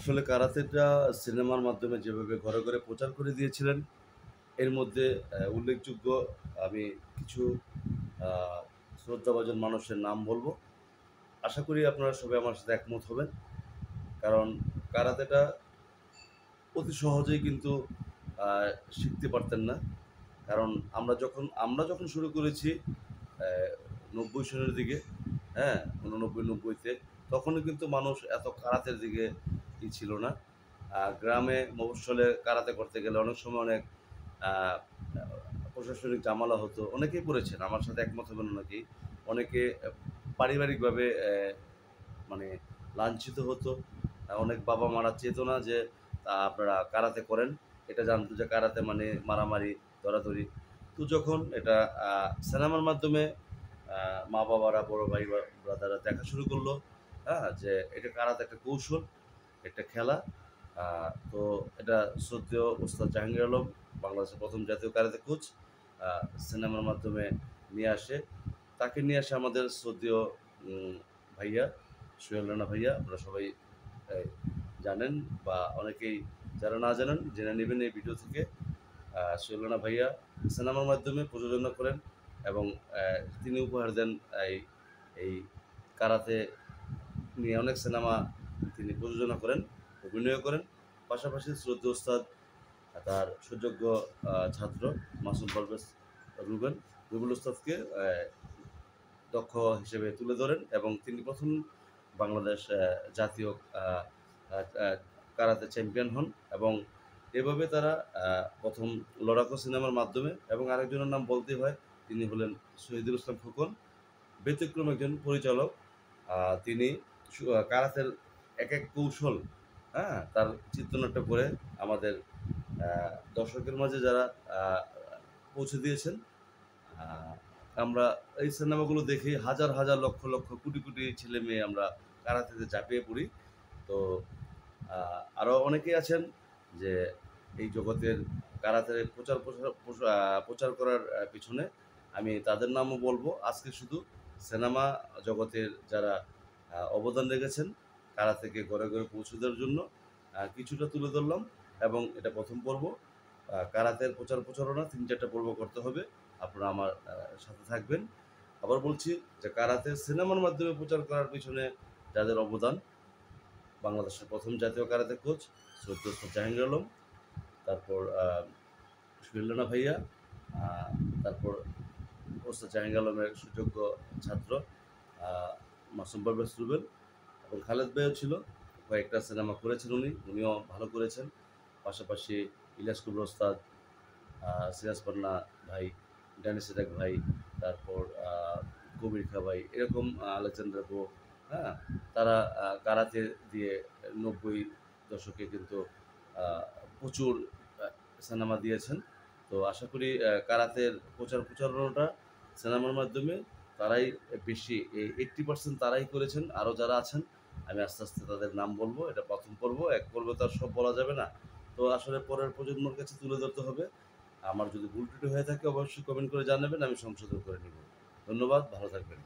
আসলে কারাতেটা সিনেমার মাধ্যমে যেভাবে ঘরে, ঘরে প্রচার করে দিয়েছিলেন, এর মধ্যে উল্লেখযোগ্য আমি কিছু আ শ্রদ্ধাভাজন মানুষের নাম বলব। আশা করি আপনারা সবাই আমার সাথে একমত হবেন। কারণ কারাতেটা অতি সহজেই কিন্তু আ শিখতে পারতেন না। কারণ আমরা যখন শুরু করেছি অ্যা ৯০ সনের দিকে, হ্যাঁ? ৮৯, ৯০ তে তখনও কিন্তু মানুষ এত কারাতের দিকে ছিল না। গ্রামে মফস্বলে কারাতে করতে গেলে অনেক সময় অনেক আ আ প্রশাসনিক ঝামেলা হতো। অনেকেই পড়েছেন, আমার সাথে একমত হবেন অনেকেই। অনেকে পারিবারিকভাবে মানে লাঞ্ছিত হতো। অনেক বাবা-মারা চেত না যে আপনারা কারাতে করেন। এটা জানতো যে কারাতে মানে মারামারি, ধরাধরি। তো যখন এটা আ সিনেমার মাধ্যমে আ মা-বাবারা, বড় ভাই বা ব্রাদাররা দেখা শুরু করলো, হ্যাঁ? যে এটা কারাতে একটা কৌশল, একটা খেলা। আ তো এটা শ্রদ্ধেয় ওস্তাদ জাহাঙ্গীর আলম, বাংলাদেশের ১ম জাতীয় কারাতে কোচ, আ সিনেমার মাধ্যমে নিয়ে আসে। তাকে নিয়ে আসে আমাদের শ্রদ্ধেয় ভাইয়া, সোহেল রানা ভাইয়া। আপনারা সবাই এ জানেন বা অনেকেই যারা না জানেন জেনে নিবেন এই ভিডিও থেকে। সোহেল রানা ভাইয়া সিনেমার মাধ্যমে প্রযোজনা করেন এবং তিনি উপহার দেন এই এই কারাতে নিয়ে অনেক সিনেমা তিনি প্রযোজনা করেন, অভিনয় করেন। পাশাপাশি শ্রদ্ধেয় ওস্তাদ তার সুযোগ্য ছাত্র মাসুম পারভেজ রুবেল, রুবেল ওস্তাদকে দক্ষ হিসেবে তুলে ধরেন এবং তিনি ১ম বাংলাদেশ জাতীয় আ আ আ কারাতে চ্যাম্পিয়ন হন এবং এভাবে তারা ১ম লড়াকু সিনেমার মাধ্যমে এবং আরেকজনের নাম বলতেই হয়, তিনি হলেন শহীদুল ইসলাম খোকন। ব্যতিক্রম একজন পরিচালক। আ তিনি কারাতের এক কৌশল, হ্যাঁ? তার চিত্রনাট্য করে আমাদের আ দর্শকের মাঝে যারা আ পৌঁছে দিয়েছেন। আ আমরা এই সিনেমাগুলো দেখে হাজার, হাজার, লক্ষ, লক্ষ, কোটি, কোটি ছেলে-মেয়ে আমরা কারাতেতে ঝাঁপিয়ে পড়ি। তো আ আরো অনেকেই আছেন যে এই জগতের কারাতের প্রচার করার পিছনে আমি তাদের নামও বলব। আজকে শুধু সিনেমা জগতের যারা অবদান রেখেছেন কারাতেকে ঘরে, ঘরে পৌঁছে দেওয়ার জন্য কিছুটা তুলে ধরলাম এবং এটা ১ম পর্ব। কারাতের প্রচারণা ৩-৪ টা পর্ব করতে হবে। আপনারা আমার সাথে থাকবেন। আবার বলছি যে কারাতে সিনেমার মাধ্যমে প্রচার করার পিছনে যাদের অবদান, বাংলাদেশের ১ম জাতীয় কারাতে কোচ শ্রদ্ধেয় ওস্তাদ জাহাঙ্গীর আলম, তারপর সুহেল রানা ভাইয়া, আ তারপর ওস্তাদ জাহাঙ্গীর আলমের সুযোগ্য ছাত্র আ মাসুম পারভেজ রুবেল এবং খালেদ ভাইও ছিল। কয়েকটা সিনেমা করেছেন উনিও ভালো করেছেন। পাশাপাশি ইলিয়াস কবির ওস্তাদ, সিরাজ পান্না ভাই, ড্যানিস ইরাক ভাই, তারপর কবির খা ভাই, এরকম আলেকজান্ডার গো, হ্যাঁ? তারা কারাতে দিয়ে ৯০ দশকে কিন্তু আ প্রচুর আ সিনেমা দিয়েছেন। তো আশা করি কারাতের প্রচারণাটা সিনেমার মাধ্যমে তারাই বেশি 80% তারাই করেছেন। আরও যারা আছেন আমি আস্তে, আস্তে তাদের নাম বলব। এটা ১ম পর্ব। এক পর্বে তো আর সব বলা যাবে না। তো আসলে পরের প্রজন্মের কাছে তুলে ধরতে হবে। আমার যদি ভুল ত্রুটি হয়ে থাকে অবশ্যই কমেন্ট করে জানাবেন, আমি সংশোধন করে নিব। ধন্যবাদ, ভালো থাকবেন।